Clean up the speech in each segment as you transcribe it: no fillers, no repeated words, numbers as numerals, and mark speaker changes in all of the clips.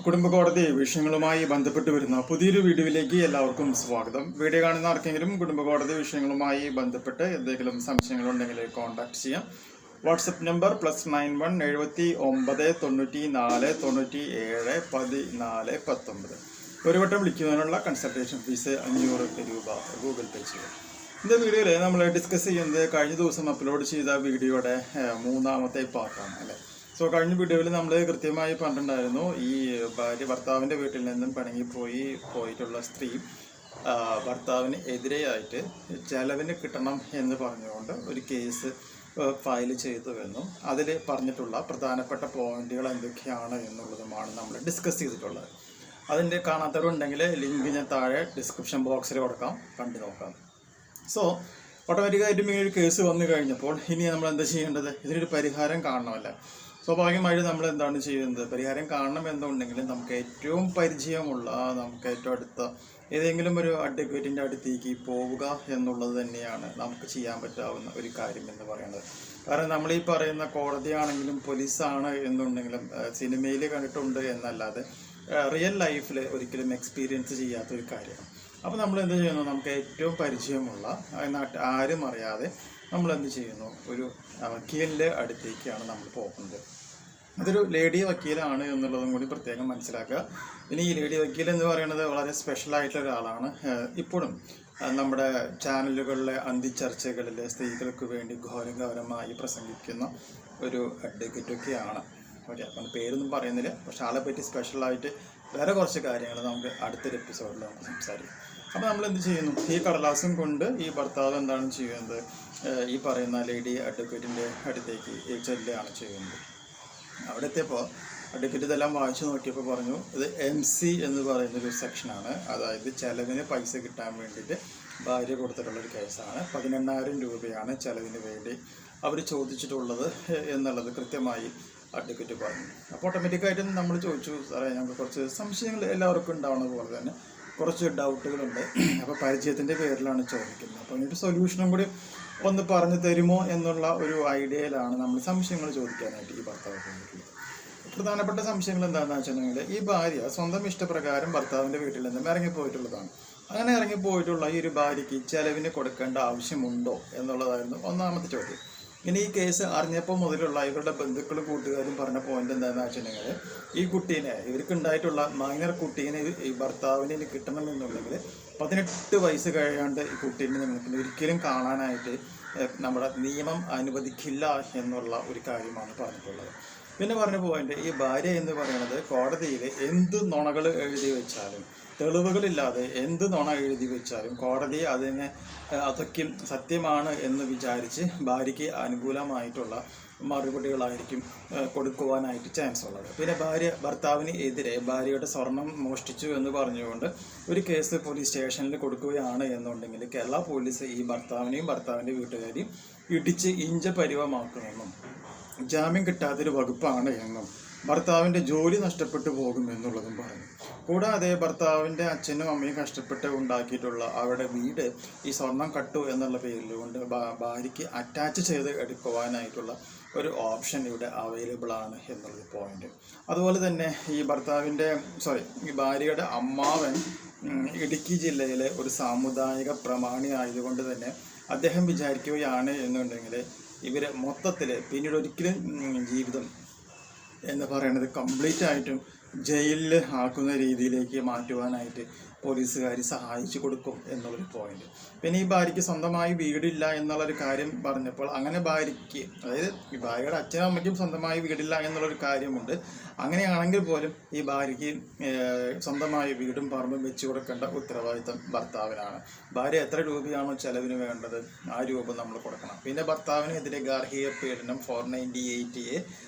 Speaker 1: കുടുംബ കോടതി വിഷയങ്ങളുമായി ബന്ധപ്പെട്ട് വരുന്ന പുതിയൊരു വീഡിയോയിലേക്ക് എല്ലാവർക്കും സ്വാഗതം. വീഡിയോ കാണുന്ന ആർക്കെങ്കിലും കുടുംബ കോടതി വിഷയങ്ങളുമായി ബന്ധപ്പെട്ട് എന്തെങ്കിലും സംശയങ്ങളുണ്ടെങ്കിൽ കോൺടാക്ട് ചെയ്യാം. WhatsApp number +91 79 94 97 14 19. ഒരു വട്ടം വിളിക്കുന്നതിനുള്ള കൺസൾട്ടേഷൻ ഫീസ് 500 രൂപ ഗൂഗിൾ പേ ചെയ്യുക. ഇന്നത്തെ വീഡിയോയിൽ നമ്മൾ ഡിസ്കസ് ചെയ്യുന്നത് കഴിഞ്ഞ ദിവസം അപ്ലോഡ് ചെയ്ത വീഡിയോയുടെ മൂന്നാമത്തെ പാർട്ടാണ് അല്ലേ. കഴിഞ്ഞ വീഡിയോയിൽ നമ്മൾ കൃത്യമായി പറഞ്ഞിട്ടുണ്ടായിരുന്നു, ഈ ഭർത്താവിൻ്റെ വീട്ടിൽ നിന്നും പോയിട്ടുള്ള സ്ത്രീ ഭർത്താവിന് എതിരെയായിട്ട് ചെലവിന് കിട്ടണം എന്ന് പറഞ്ഞുകൊണ്ട് ഒരു കേസ് ഫയൽ ചെയ്തു എന്നും അതിൽ പറഞ്ഞിട്ടുള്ള പ്രധാനപ്പെട്ട പോയിന്റുകൾ എന്തൊക്കെയാണ് എന്നുള്ളതുമാണ് നമ്മൾ ഡിസ്കസ് ചെയ്തിട്ടുള്ളത്. അതിൻ്റെ കാണാത്തവരുണ്ടെങ്കിൽ ലിങ്ക് ഞാൻ താഴെ ഡിസ്ക്രിപ്ഷൻ ബോക്സിൽ കൊടുക്കാം, കണ്ടു നോക്കാം. ഓട്ടോമാറ്റിക്കായിട്ടും ഈ ഒരു കേസ് വന്നു കഴിഞ്ഞപ്പോൾ ഇനി നമ്മൾ എന്താ ചെയ്യേണ്ടത്? ഇതിനൊരു പരിഹാരം കാണണമല്ലേ. സ്വാഭാവികമായിട്ട് നമ്മൾ എന്താണ് ചെയ്യുന്നത്? പരിഹാരം കാണണം എന്നുണ്ടെങ്കിൽ നമുക്ക് ഏറ്റവും പരിചയമുള്ള, നമുക്ക് ഏറ്റവും അടുത്ത ഏതെങ്കിലും ഒരു അഡ്വക്കേറ്റിൻ്റെ അടുത്തേക്ക് പോവുക എന്നുള്ളത് തന്നെയാണ് നമുക്ക് ചെയ്യാൻ പറ്റാവുന്ന ഒരു കാര്യം എന്ന് പറയുന്നത്. കാരണം നമ്മൾ ഈ പറയുന്ന കോടതിയാണെങ്കിലും പോലീസാണ് എന്നുണ്ടെങ്കിലും സിനിമയിൽ കണ്ടിട്ടുണ്ട് എന്നല്ലാതെ റിയൽ ലൈഫിൽ ഒരിക്കലും എക്സ്പീരിയൻസ് ചെയ്യാത്തൊരു കാര്യമാണ്. അപ്പോൾ നമ്മൾ എന്ത് ചെയ്യുന്നു? നമുക്ക് ഏറ്റവും പരിചയമുള്ള, ആരും അറിയാതെ നമ്മൾ എന്ത് ചെയ്യുന്നു? ഒരു വക്കീലിൻ്റെ അടുത്തേക്കാണ് നമ്മൾ പോകുന്നത്. അതൊരു ലേഡി വക്കീലാണ് എന്നുള്ളതും കൂടി പ്രത്യേകം മനസ്സിലാക്കുക. ഇനി ഈ ലേഡി വക്കീൽ എന്ന് പറയുന്നത് വളരെ സ്പെഷ്യലായിട്ടുള്ള ഒരാളാണ്. ഇപ്പോഴും നമ്മുടെ ചാനലുകളിലെ അന്തിച്ചർച്ചകളിൽ സ്ത്രീകൾക്ക് വേണ്ടി ഘോരഘോരമായി പ്രസംഗിക്കുന്ന ഒരു അഡ്വക്കേറ്റൊക്കെയാണ്. ഓക്കെ, അപ്പം പേരൊന്നും പറയുന്നില്ല, പക്ഷെ ആളെ പറ്റി സ്പെഷ്യലായിട്ട് വേറെ കുറച്ച് കാര്യങ്ങൾ നമുക്ക് അടുത്തൊരു എപ്പിസോഡിൽ നമുക്ക് സംസാരിക്കാം. അപ്പോൾ നമ്മൾ എന്ത് ചെയ്യുന്നു? ഈ കടലാസും കൊണ്ട് ഈ ഭർത്താവ് എന്താണ് ചെയ്യുന്നത്? ഈ പറയുന്ന ലേഡി അഡ്വക്കേറ്റിൻ്റെ അടുത്തേക്ക് ചെല്ലുകയാണ് ചെയ്യുന്നത്. അവിടെ എത്തിയപ്പോൾ അഡ്വക്കേറ്റ് ഇതെല്ലാം വായിച്ചു നോക്കിയപ്പോൾ പറഞ്ഞു, ഇത് MC എന്ന് പറയുന്നൊരു സെക്ഷനാണ്. അതായത് ചെലവിന് പൈസ കിട്ടാൻ വേണ്ടിയിട്ട് ഭാര്യ കൊടുത്തിട്ടുള്ളൊരു കേസാണ്. 18,000 രൂപയാണ് ചെലവിന് വേണ്ടി അവർ ചോദിച്ചിട്ടുള്ളത് എന്നുള്ളത് കൃത്യമായി അഡ്വക്കേറ്റ് പറഞ്ഞു. അപ്പോൾ ഓട്ടോമാറ്റിക്കായിട്ടും നമ്മൾ ചോദിച്ചു, സാറേ ഞങ്ങൾക്ക് കുറച്ച് സംശയങ്ങൾ എല്ലാവർക്കും ഉണ്ടാവുന്ന പോലെ തന്നെ കുറച്ച് ഡൗട്ടുകളുണ്ട്, അപ്പോൾ പരിചയത്തിൻ്റെ പേരിലാണ് ചോദിക്കുന്നത്. അപ്പോൾ അതിനൊരു സൊല്യൂഷനും കൂടി ഒന്ന് പറഞ്ഞു തരുമോ എന്നുള്ള ഒരു ഐഡിയയിലാണ് നമ്മൾ സംശയങ്ങൾ ചോദിക്കാനായിട്ട് ഈ ഭർത്താവ് പോയിട്ടുള്ളത്. പ്രധാനപ്പെട്ട സംശയങ്ങൾ എന്താണെന്ന് വെച്ചിട്ടുണ്ടെങ്കിൽ, ഈ ഭാര്യ സ്വന്തം ഇഷ്ടപ്രകാരം ഭർത്താവിൻ്റെ വീട്ടിൽ നിന്നും ഇറങ്ങിപ്പോയിട്ടുള്ളതാണ്. അങ്ങനെ ഇറങ്ങിപ്പോയിട്ടുള്ള ഈ ഒരു ഭാര്യയ്ക്ക് ചെലവിന് കൊടുക്കേണ്ട ആവശ്യമുണ്ടോ എന്നുള്ളതായിരുന്നു ഒന്നാമത്തെ ചോദ്യം. ഇനി ഈ കേസ് അറിഞ്ഞപ്പോൾ മുതലുള്ള ഇവരുടെ ബന്ധുക്കളും കൂട്ടുകാരും പറഞ്ഞ പോയിന്റ് എന്താണെന്ന് വെച്ചിട്ടുണ്ടെങ്കിൽ, ഈ കുട്ടീനെ, ഇവർക്ക് ഉണ്ടായിട്ടുള്ള മൈനർ കുട്ടീനെ ഈ ഭർത്താവിന് കിട്ടണമെന്നുണ്ടെങ്കിൽ 18 വയസ്സ് കഴിയാണ്ട് ഈ കുട്ടീനെ നിങ്ങൾക്ക് ഒരിക്കലും കാണാനായിട്ട് നമ്മുടെ നിയമം അനുവദിക്കില്ല എന്നുള്ള ഒരു കാര്യമാണ് പറഞ്ഞിട്ടുള്ളത്. പിന്നെ പറഞ്ഞ പോയിന്റ്, ഈ ഭാര്യ എന്ന് പറയുന്നത് കോടതിയിൽ എന്ത് നുണകൾ എഴുതി വെച്ചാലും, തെളിവുകളില്ലാതെ എന്ത് നുണ എഴുതി വെച്ചാലും കോടതി അതൊക്കെ സത്യമാണ് എന്ന് വിചാരിച്ച് ഭാര്യയ്ക്ക് അനുകൂലമായിട്ടുള്ള മറുപടികളായിരിക്കും കൊടുക്കുവാനായിട്ട് ചാൻസ് ഉള്ളത്. പിന്നെ ഭർത്താവിന് എതിരെ ഭാര്യയുടെ സ്വർണം മോഷ്ടിച്ചു എന്ന് പറഞ്ഞുകൊണ്ട് ഒരു കേസ് പോലീസ് സ്റ്റേഷനിൽ കൊടുക്കുകയാണ് എന്നുണ്ടെങ്കിൽ കേരള പോലീസ് ഈ ഭർത്താവിനെയും ഭർത്താവിൻ്റെ വീട്ടുകാരെയും ഇടിച്ച് ഇഞ്ച പരിവമാക്കുമെന്നും ജാമ്യം കിട്ടാത്തൊരു വകുപ്പാണ് എന്നും ഭർത്താവിൻ്റെ ജോലി നഷ്ടപ്പെട്ടു പോകുമെന്നുള്ളതും പറഞ്ഞു. കൂടാതെ ഭർത്താവിൻ്റെ അച്ഛനും അമ്മയും കഷ്ടപ്പെട്ട് ഉണ്ടാക്കിയിട്ടുള്ള അവരുടെ വീട് ഈ സ്വർണം കട്ടു എന്നുള്ള പേരിൽ കൊണ്ട് ഭാര്യയ്ക്ക് അറ്റാച്ച് ചെയ്ത് എടുക്കുവാനായിട്ടുള്ള ഒരു ഓപ്ഷൻ ഇവിടെ അവൈലബിൾ ആണ് എന്നുള്ളൊരു പോയിന്റ്. അതുപോലെ തന്നെ ഈ ഈ ഭാര്യയുടെ അമ്മാവൻ ഇടുക്കി ജില്ലയിലെ ഒരു സാമുദായിക പ്രമാണി ആയതുകൊണ്ട് തന്നെ അദ്ദേഹം വിചാരിക്കുകയാണ് എന്നുണ്ടെങ്കിൽ ഇവരെ മൊത്തത്തിൽ പിന്നീട് ഒരിക്കലും ജീവിതം എന്ന് പറയുന്നത് കംപ്ലീറ്റ് ആയിട്ടും ജയിലിൽ ആക്കുന്ന രീതിയിലേക്ക് മാറ്റുവാനായിട്ട് പോലീസുകാർ സഹായിച്ചു കൊടുക്കും എന്നുള്ളൊരു പോയിന്റ്. പിന്നെ ഈ ഭാര്യയ്ക്ക് സ്വന്തമായി വീടില്ല എന്നുള്ളൊരു കാര്യം പറഞ്ഞപ്പോൾ, അങ്ങനെ ഭാര്യയ്ക്ക്, അതായത് ഈ ഭാര്യയുടെ അച്ഛനും അമ്മയ്ക്കും സ്വന്തമായി വീടില്ല എന്നുള്ളൊരു കാര്യമുണ്ട്. അങ്ങനെയാണെങ്കിൽ പോലും ഈ ഭാര്യയ്ക്ക് സ്വന്തമായി വീടും പറമ്പും വെച്ച് കൊടുക്കേണ്ട ഉത്തരവാദിത്തം ഭർത്താവിനാണ്. ഭാര്യ എത്ര രൂപയാണോ ചെലവിന് വേണ്ടത് ആ രൂപ നമ്മൾ കൊടുക്കണം. പിന്നെ ഭർത്താവിനെതിരെ ഗാർഹിക പീഡനം 498A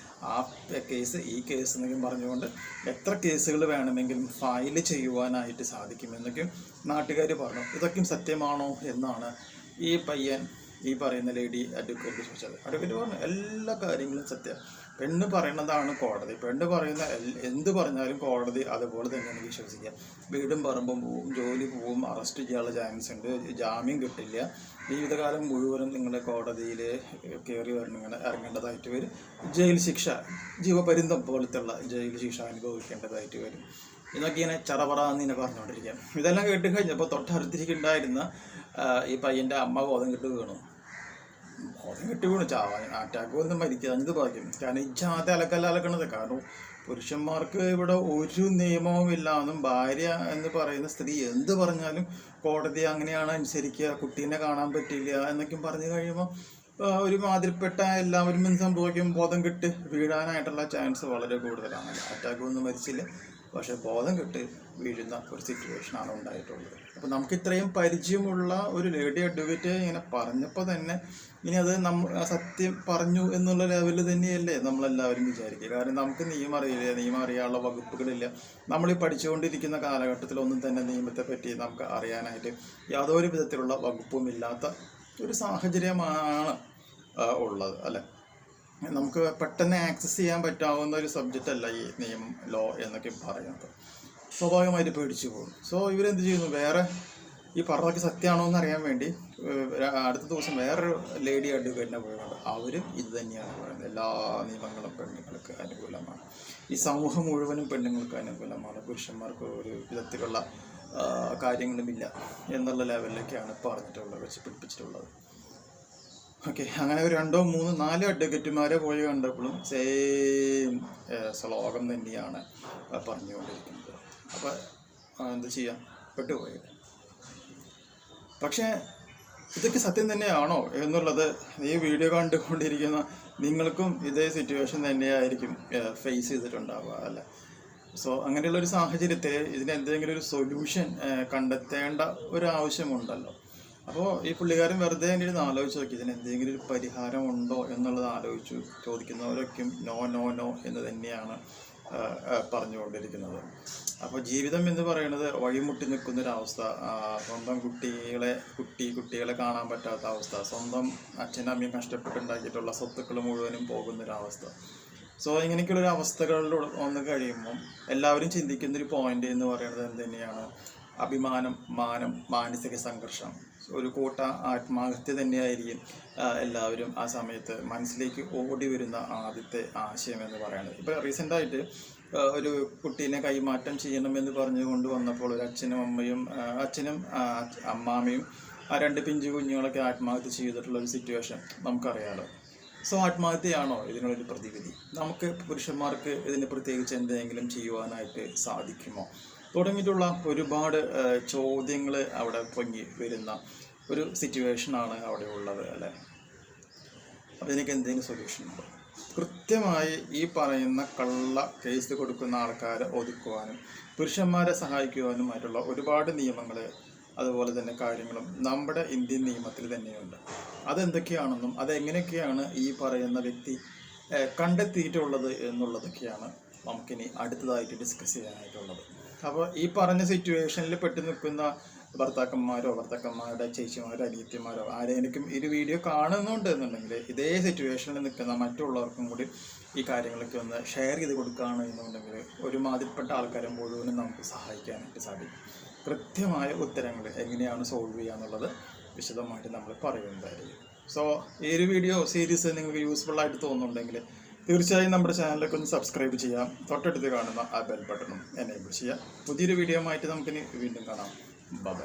Speaker 1: ആ കേസ്, ഈ കേസ് എന്നൊക്കെ പറഞ്ഞുകൊണ്ട് എത്ര കേസുകൾ വേണമെങ്കിലും ഫയൽ ചെയ്യുവാനായിട്ട് സാധിക്കുമെന്നൊക്കെ നാട്ടുകാർ പറഞ്ഞു. ഇതൊക്കെയും സത്യമാണോ എന്നാണ് ഈ പയ്യൻ, ഈ പറയുന്ന ലേഡി അഡ്വക്കേറ്റ് ചോദിച്ചത്. അഡ്വക്കേറ്റ് പറഞ്ഞു എല്ലാ കാര്യങ്ങളും സത്യം, പെണ്ണ് പറയുന്നതാണ് കോടതി. പെണ്ണ് പറയുന്ന എന്ത് പറഞ്ഞാലും കോടതി അതുപോലെ തന്നെയാണ് വിശ്വസിക്കുക. വീടും പറമ്പും പോവും, ജോലി പോവും, അറസ്റ്റ് ചെയ്യാനുള്ള ചാൻസ് ഉണ്ട്, ജാമ്യം കിട്ടില്ല, ജീവിതകാലം മുഴുവനും നിങ്ങളുടെ കോടതിയിൽ കയറി ഇറങ്ങേണ്ടതായിട്ട് വരും, ജയിൽ ശിക്ഷ, ജീവപര്യന്തം പോലത്തുള്ള ജയിൽ ശിക്ഷ അനുഭവിക്കേണ്ടതായിട്ട് വരും. ഇതൊക്കെ ഇങ്ങനെ ചറപറാന്ന് ഇങ്ങനെ പറഞ്ഞുകൊണ്ടിരിക്കുക. ഇതെല്ലാം കേട്ട് കഴിഞ്ഞപ്പോൾ തൊട്ടടുത്തിരിക്കുന്നുണ്ടായിരുന്ന ഈ പയ്യൻ്റെ അമ്മ ബോധം കെട്ട് വീണു. ചാവാൻ അറ്റാക്ക് വന്ന് മരിക്കുക ഇത് ഭാഗ്യം. കാരണം ഈ ജാതി അലക്കണത്. കാരണം പുരുഷന്മാർക്ക് ഇവിടെ ഒരു നിയമവും ഇല്ലാന്നും ഭാര്യ എന്ന് പറയുന്ന സ്ത്രീ എന്ത് പറഞ്ഞാലും കോടതി അങ്ങനെയാണ് അനുസരിക്കുക, കുട്ടീനെ കാണാൻ പറ്റില്ല എന്നൊക്കെ പറഞ്ഞു കഴിയുമ്പോൾ ഒരു മാതിരിപ്പെട്ട എല്ലാവരും എന്ത് സംഭവിക്കും, ബോധം കെട്ട് വീഴാനായിട്ടുള്ള ചാൻസ് വളരെ കൂടുതലാണ്. അറ്റാക്ക് ഒന്നും മരിച്ചില്ല, പക്ഷെ ബോധം കെട്ട് വീഴുന്ന ഒരു സിറ്റുവേഷനാണ് ഉണ്ടായിട്ടുള്ളത്. അപ്പോൾ നമുക്ക് ഇത്രയും പരിചയമുള്ള ഒരു ലേഡി അഡ്വക്കേറ്റ് ഇങ്ങനെ പറഞ്ഞപ്പോൾ തന്നെ ഇനി അത് സത്യം പറഞ്ഞു എന്നുള്ള ലെവലിൽ തന്നെയല്ലേ നമ്മളെല്ലാവരും വിചാരിക്കുക. കാരണം നമുക്ക് നിയമം അറിയില്ല, നിയമം അറിയാനുള്ള വകുപ്പുകളില്ല. നമ്മൾ പഠിച്ചുകൊണ്ടിരിക്കുന്ന കാലഘട്ടത്തിലൊന്നും തന്നെ നിയമത്തെ പറ്റി നമുക്ക് അറിയാനായിട്ട് യാതൊരു വിധത്തിലുള്ള വകുപ്പും ഇല്ലാത്ത ഒരു സാഹചര്യമാണ് ഉള്ളത് അല്ലേ. നമുക്ക് പെട്ടെന്ന് ആക്സസ് ചെയ്യാൻ പറ്റാവുന്ന ഒരു സബ്ജക്റ്റ് അല്ല ഈ നിയമം, ലോ എന്നൊക്കെ പറയുന്നത്. സ്വാഭാവികമായിട്ട് പേടിച്ചു പോകും. സോ ഇവരെന്ത് ചെയ്യുന്നു, വേറെ ഈ പറഞ്ഞതൊക്കെ സത്യമാണോ എന്ന് അറിയാൻ വേണ്ടി അടുത്ത ദിവസം വേറൊരു ലേഡി അഡ്വക്കേറ്റിനെ പോയിട്ടുണ്ട്. അവരും ഇത് തന്നെയാണ് പറയുന്നത്, എല്ലാ നിയമങ്ങളും പെണ്ണുങ്ങൾക്ക് അനുകൂലമാണ്, ഈ സമൂഹം മുഴുവനും പെണ്ണുങ്ങൾക്ക് അനുകൂലമാണ്, പുരുഷന്മാർക്ക് ഒരു വിധത്തിലുള്ള കാര്യങ്ങളുമില്ല എന്നുള്ള ലെവലിലേക്കാണ് പറഞ്ഞിട്ടുള്ളത്, വെച്ച് പിടിപ്പിച്ചിട്ടുള്ളത്. ഓക്കെ, അങ്ങനെ ഒരു 2, 3, 4 അഡ്വക്കേറ്റുമാരെ പോയി കണ്ടപ്പോഴും സെയിം ശ്ലോകം തന്നെയാണ് പറഞ്ഞുകൊണ്ടിരിക്കുന്നത്. അപ്പോൾ എന്ത് ചെയ്യാം, പെട്ടുപോയി. പക്ഷേ ഇതൊക്കെ സത്യം തന്നെയാണോ എന്നുള്ളത് ഈ വീഡിയോ കണ്ടുകൊണ്ടിരിക്കുന്ന നിങ്ങൾക്കും ഇതേ സിറ്റുവേഷൻ തന്നെയായിരിക്കും ഫേസ് ചെയ്തിട്ടുണ്ടാവുക അല്ലേ. സോ അങ്ങനെയുള്ളൊരു സാഹചര്യത്തിൽ ഇതിന് എന്തെങ്കിലും ഒരു സൊല്യൂഷൻ കണ്ടെത്തേണ്ട ഒരു ആവശ്യമുണ്ടല്ലോ. അപ്പോൾ ഈ പുള്ളിക്കാരൻ വെറുതെ എങ്കിലും ആലോചിച്ച് നോക്കി, ഇതിന് എന്തെങ്കിലും ഒരു പരിഹാരം ഉണ്ടോ എന്നുള്ളത് ആലോചിച്ചു. ചോദിക്കുന്നവരൊക്കെയും നോ നോ നോ എന്ന് തന്നെയാണ് പറഞ്ഞുകൊണ്ടിരിക്കുന്നത്. അപ്പോൾ ജീവിതം എന്ന് പറയുന്നത് വഴിമുട്ടി നിൽക്കുന്നൊരവസ്ഥ, സ്വന്തം കുട്ടികളെ കാണാൻ പറ്റാത്ത അവസ്ഥ, സ്വന്തം അച്ഛനും അമ്മയും കഷ്ടപ്പെട്ടുണ്ടാക്കിയിട്ടുള്ള സ്വത്തുക്കൾ മുഴുവനും പോകുന്നൊരവസ്ഥ. സോ ഇങ്ങനെയൊക്കെയുള്ളൊരു അവസ്ഥകളിലൂടെ വന്നു കഴിയുമ്പം എല്ലാവരും ചിന്തിക്കുന്നൊരു പോയിന്റ് എന്ന് പറയുന്നത് എന്ത് തന്നെയാണ്, അഭിമാനം, മാനം, മാനസിക സംഘർഷം, ഒരു കൂട്ട ആത്മഹത്യ തന്നെയായിരിക്കും എല്ലാവരും ആ സമയത്ത് മനസ്സിലേക്ക് ഓടി വരുന്ന ആദ്യത്തെ ആശയം എന്ന് പറയുന്നത്. ഇപ്പോൾ റീസെൻ്റായിട്ട് ഒരു കുട്ടീനെ കൈമാറ്റം ചെയ്യണമെന്ന് പറഞ്ഞുകൊണ്ട് വന്നപ്പോൾ ഒരു അച്ഛനും അമ്മാമയും ആ 2 പിഞ്ചു കുഞ്ഞുങ്ങളൊക്കെ ആത്മഹത്യ ചെയ്തിട്ടുള്ള ഒരു സിറ്റുവേഷൻ നമുക്കറിയാമല്ലോ. സോ ആത്മഹത്യയാണോ ഇതിനുള്ളൊരു പ്രതിവിധി? നമുക്ക് പുരുഷന്മാർക്ക് ഇതിന് പ്രത്യേകിച്ച് എന്തെങ്കിലും ചെയ്യുവാനായിട്ട് സാധിക്കുമോ? തുടങ്ങിയിട്ടുള്ള ഒരുപാട് ചോദ്യങ്ങൾ അവിടെ പൊങ്ങി വരുന്ന ഒരു സിറ്റുവേഷനാണ് അവിടെ ഉള്ളത് അല്ലേ. അപ്പോൾ ഇതിനൊക്കെ എന്തെങ്കിലും സൊല്യൂഷൻ ഉണ്ടോ? കൃത്യമായി ഈ പറയുന്ന കള്ള കേസ് കൊടുക്കുന്ന ആൾക്കാരെ ഒതുക്കുവാനും പുരുഷന്മാരെ സഹായിക്കുവാനുമായിട്ടുള്ള ഒരുപാട് നിയമങ്ങൾ അതുപോലെ തന്നെ കാര്യങ്ങളും നമ്മുടെ ഇന്ത്യൻ നിയമത്തിൽ തന്നെയുണ്ട്. അതെന്തൊക്കെയാണെന്നും അതെങ്ങനെയൊക്കെയാണ് ഈ പറയുന്ന വ്യക്തി കണ്ടെത്തിയിട്ടുള്ളത് എന്നുള്ളതൊക്കെയാണ് നമുക്കിനി അടുത്തതായിട്ട് ഡിസ്കസ് ചെയ്യാനായിട്ടുള്ളത്. അപ്പോൾ ഈ പറഞ്ഞ സിറ്റുവേഷനിൽ പെട്ടു നിൽക്കുന്ന ഭർത്താക്കന്മാരുടെ ചേച്ചിമാരോ അനിയത്തിമാരോ ആരെങ്കിലും ഈ വീഡിയോ കാണുന്നുണ്ട് എന്നുണ്ടെങ്കിൽ ഇതേ സിറ്റുവേഷനിൽ നിൽക്കുന്ന മറ്റുള്ളവർക്കും കൂടി ഈ കാര്യങ്ങളൊക്കെ ഒന്ന് ഷെയർ ചെയ്ത് കൊടുക്കുകയാണ് എന്നുണ്ടെങ്കിൽ ഒരുമാതിരിപ്പെട്ട ആൾക്കാരെ മുഴുവനും നമുക്ക് സഹായിക്കാനായിട്ട് സാധിക്കും. കൃത്യമായ ഉത്തരങ്ങൾ എങ്ങനെയാണ് സോൾവ് ചെയ്യുക എന്നുള്ളത് വിശദമായിട്ട് നമ്മൾ പറയുന്നതായിരിക്കും. സോ ഈ ഒരു വീഡിയോ സീരീസ് നിങ്ങൾക്ക് യൂസ്ഫുൾ ആയിട്ട് തോന്നുന്നുണ്ടെങ്കിൽ തീർച്ചയായും നമ്മുടെ ചാനലിലേക്ക് ഒന്ന് സബ്സ്ക്രൈബ് ചെയ്യാം. തൊട്ടടുത്ത് കാണുന്ന ആ ബെൽ ബട്ടണും എനേബിൾ ചെയ്യാം. പുതിയൊരു വീഡിയോ ആയിട്ട് നമുക്കിനി വീണ്ടും കാണാം. ബൈ.